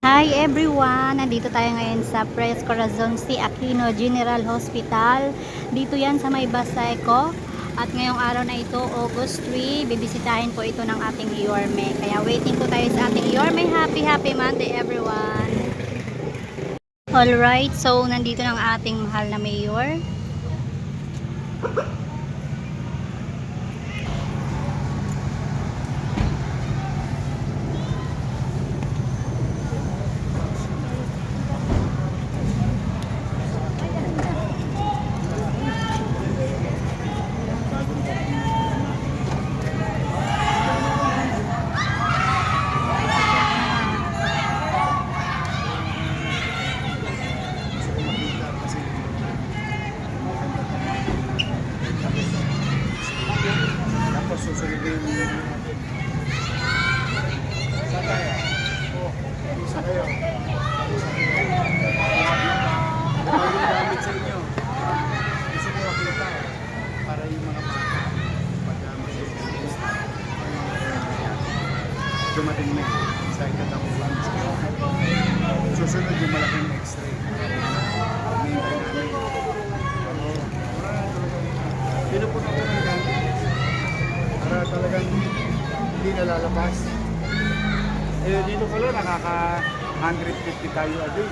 Hi everyone! Nandito tayo ngayon sa Pres Corazon C. Aquino General Hospital. Dito yan sa may Baseco. At ngayong araw na ito, August 3, bibisitahin po ito ng ating Yorme. Kaya waiting po tayo sa ating Yorme. Happy Monday everyone! Alright, so nandito ng ating mahal na mayor. Susunodin sa kaya isa kayo gamit sa inyo kasi mo makita para yung mga bata pag dumating na sa ikatawang lunch susunod yung malaking x-ray pinupunan ko ng gamit para talagang hindi nalalabas. Eh, dito pala nakaka 150 tayo a day.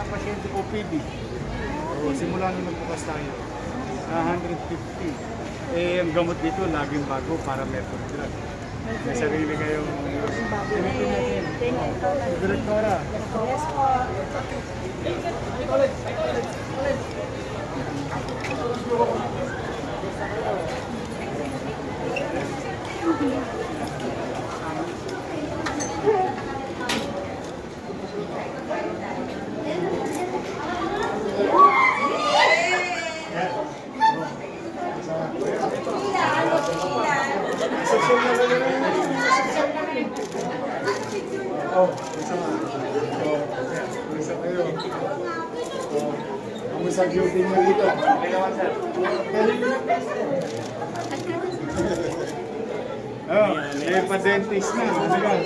Pasyente OPD. So, simula nung nagbukas tayo, 150. Eh, ang gamot dito laging bago para method drug. May sarili kayong Direktora. Yes po. Sa duty mo dito. Oh, may pa-dentist na. Ano ka?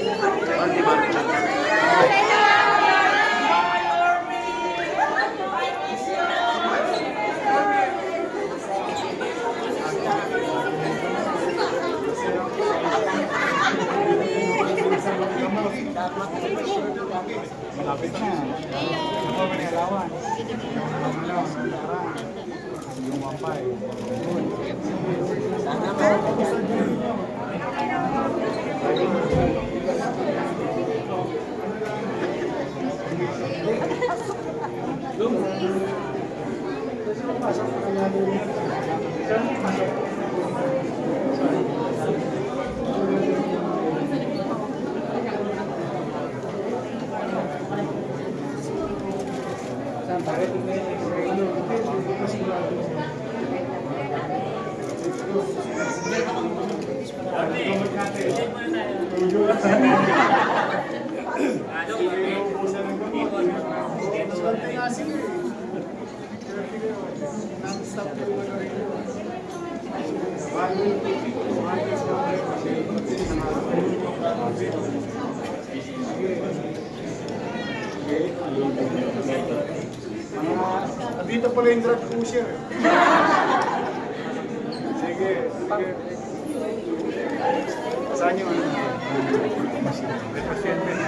Malapit na. Ako ba nilalawan? Yung mapay. Dito pala yung drug pusher. Sige. Saan yung ano? May pasyente na.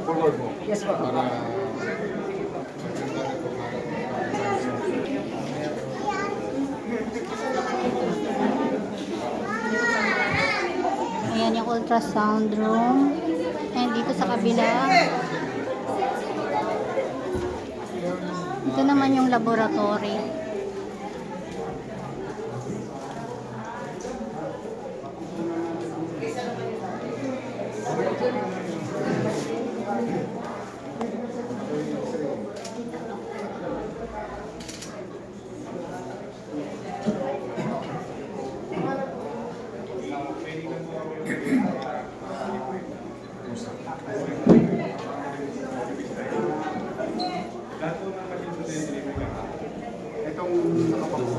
Forward mo. Yes po. Para Ayan yung ultrasound room. And dito sa kabila, ito naman yung laboratory. itong nakapako.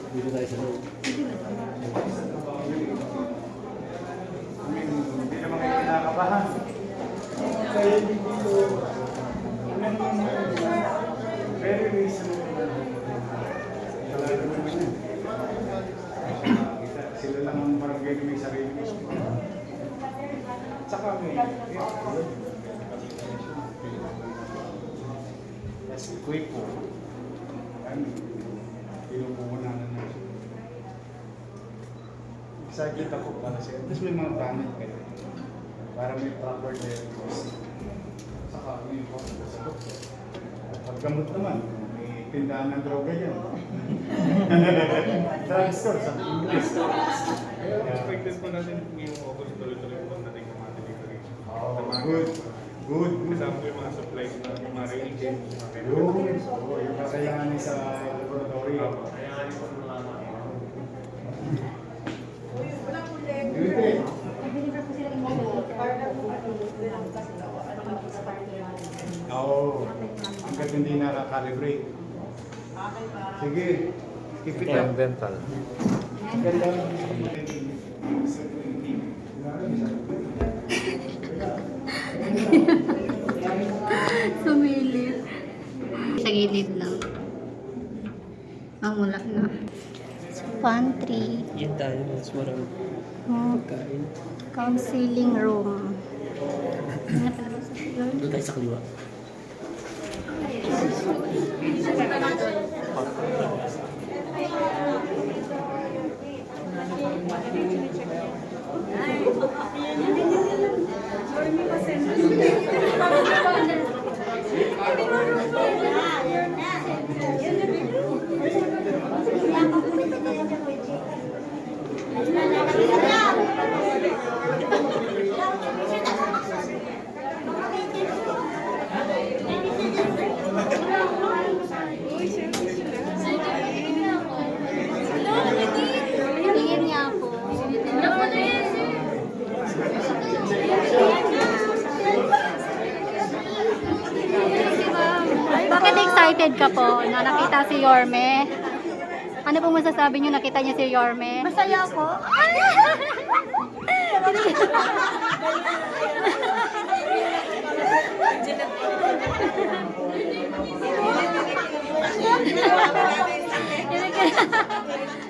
Dito tayo sa loob. Hindi naman kayo kinakabahan. Kaya dito, very reasonable. Talaga naman yan. Sila lang ang barangay na may sarili mismo. Tsaka may as quick po. Pinupuhunanan na siya. Excited ako para siya. Tapos may mga gamit kayo. Para may proper diagnosis. Saka may hospital sa doktor. At paggamot naman, may tindahan ng droga dyan. Drugstore sa English. Kaya expected po natin ngayong August tuloy-tuloy po natin yung mga delivery. Oh, good. Good. Kasama po yung mga supplies na yung mga reagents, mga Yun. chemicals. Oo, yung kakayanin sa laboratory. Kaya po mga Dimitri, oo. Hanggat hindi nakakalibrate. Sige. Keep it up. dental. Ganda. Sumilip. Sa gilid lang. Ang wala na. Pantry. Yan tayo, mas marami Hmm. kain. Counseling room. Ano pala ba sa floor? Doon tayo sa kaliwa. Tingin niya ako. Bakit excited ka po na nakita si Yorme? Ano pong masasabi niyo nakita niya si Yorme? Masaya ako.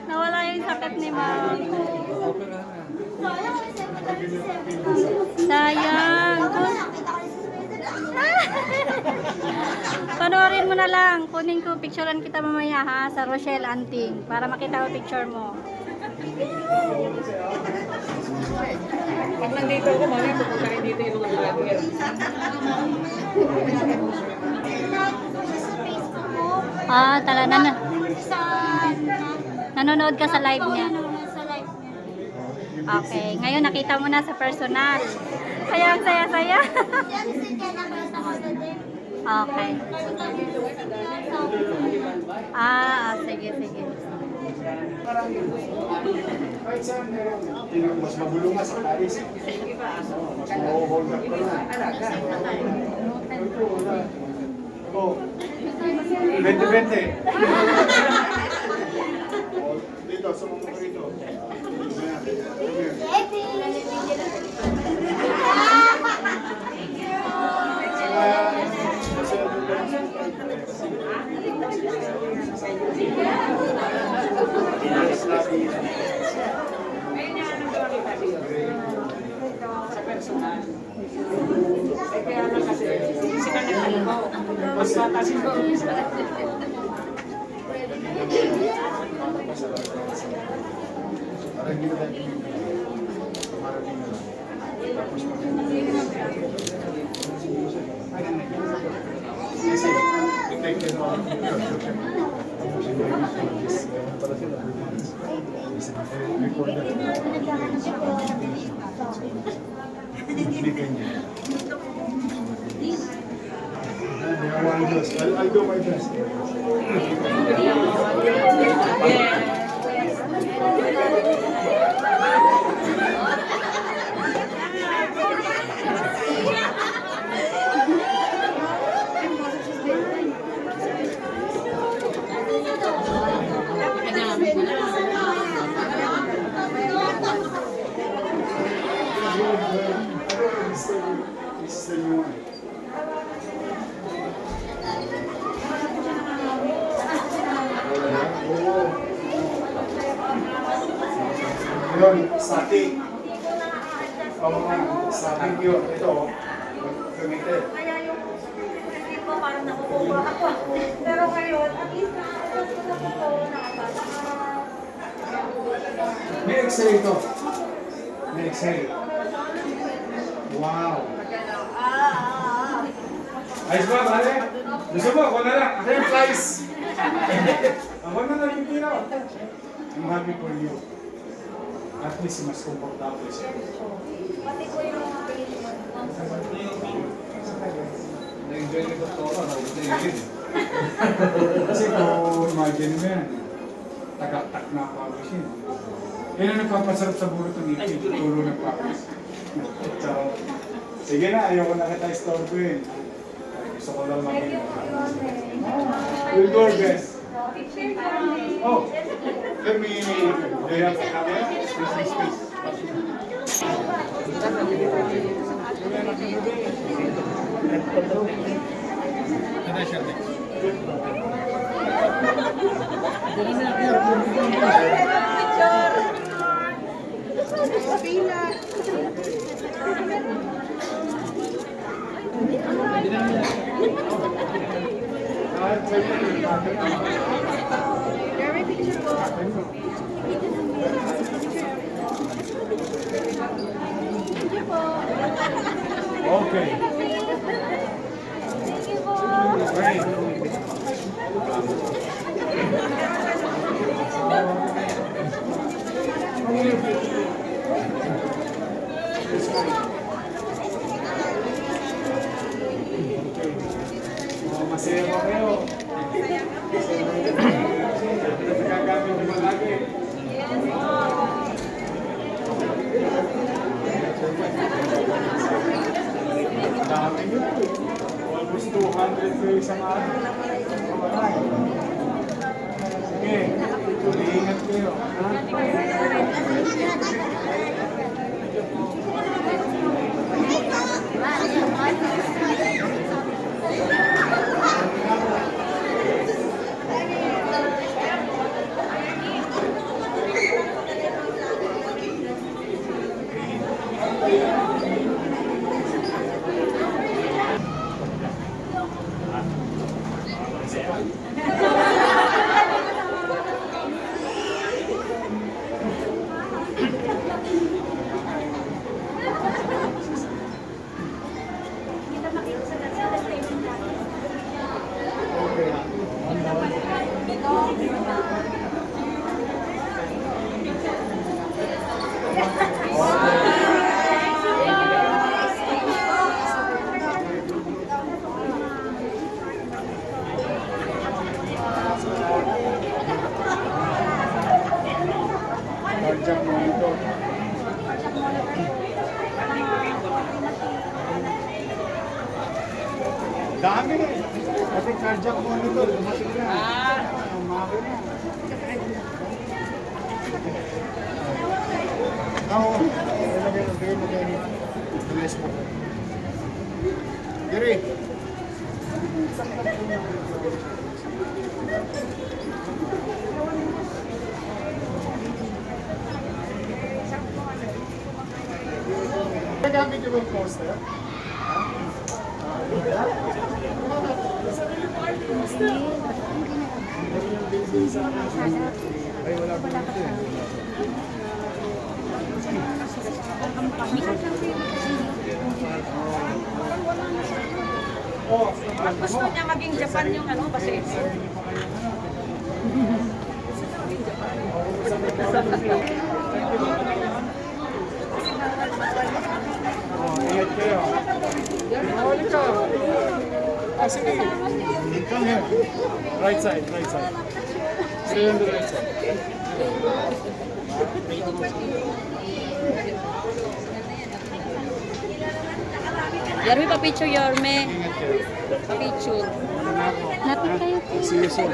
Nawala yung sakit ni Ma'am. Sayang. Panoorin mo na lang. Kunin ko, picturean kita mamaya ha, sa Rochelle Anting para makita ko picture mo. Pag nandito ako, mami, pupunta rin dito yung mga vlogger. Ah, talaga na. Nanonood ka sa live niya. Okay, ngayon nakita mo na sa personal. Kaya ang saya-saya. Okay. Sige, sige. Kahit saan meron. Mas mabulungan sa Paris. Mas ma-hold up ka na. Oh. 20-20. Dito, sumama ko rito. Kaya lang kasi, hindi sila nagkalimaw. Mas batasin ko. Para hindi na natin marating na lang. Tapos kasi, detected on tapos yung para sila 3 months. Before that, may ganyan. They are one of those. I'll do my best. This is the new one. Yun, static. Oo nga, static yun. Ito, gamitin. Kaya yung hindi ko parang nakukuha ako. Pero ngayon, at least nakakapagod ko nakapasa. May x-ray ito. May x-ray. Wow. Ayos ba, pare? Gusto mo, ako na lang. Ako yung flies. Ako na lang yung tira. I'm happy for you. At least mas komportable siya. Pati ko yung patient. Na-enjoy ni Doktora, naubos na yun. Kasi kung imagine mo yan, tagaktak na ako agos yun. Yan ang nagpapasarap sa burot ng ipin, tulo ng papis. So, sige na, ayoko na kita istorbohin. Gusto ko lang Thank you makinig. for We'll do our best. picture for me. Oh, let me, do you have a camera? Space. Okay. Great. Masaya ba kayo? Nagagamit mo lagi. Dami nyo. Almost 200 kayo isang araw. Sige, ingat kayo. Cardiac monitor. Dami eh. Pati cardiac monitor, dumating na. Ang makina. Ako, ilagay. Bilis po. Diri. Nagamit yung poster? Ay, wala po dito eh. Gusto niya maging Japan yung ano kasi. Ingat kayo. Mahuli ka. Ah, sige. Come here. Right side, right side. Stay on the right side. Yarmi pa picture Yarme. Ingat kayo. Pa picture. Lapit kayo. See you soon.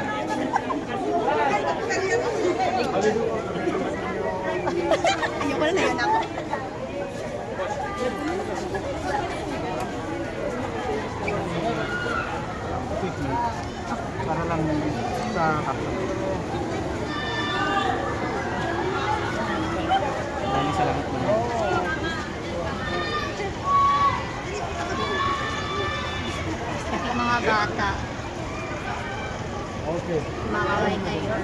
Ayoko na yan ako. Para lang sa kapatid. Maraming salamat po. Yung mga bata, Okay. makaway kayo.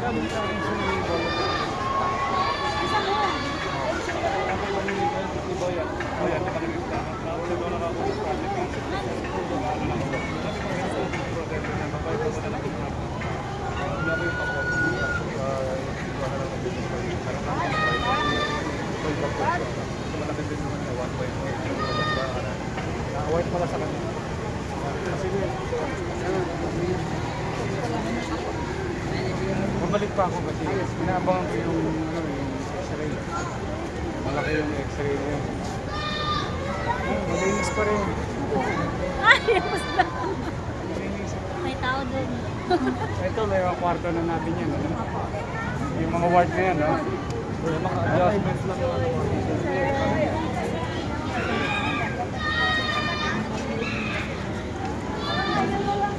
Award pala sa kanya. Sige. Bumalik pa ako kasi inaabangan ko yung x-ray. Malaki yung x-ray na yun. Malinis pa rin. Ay, basta. May tao dun. Ito, may mga kwarto na natin yan. Ano? Yung mga ward na yan, no? Yung mga adjustments lang.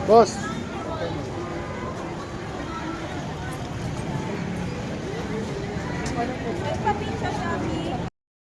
Boss!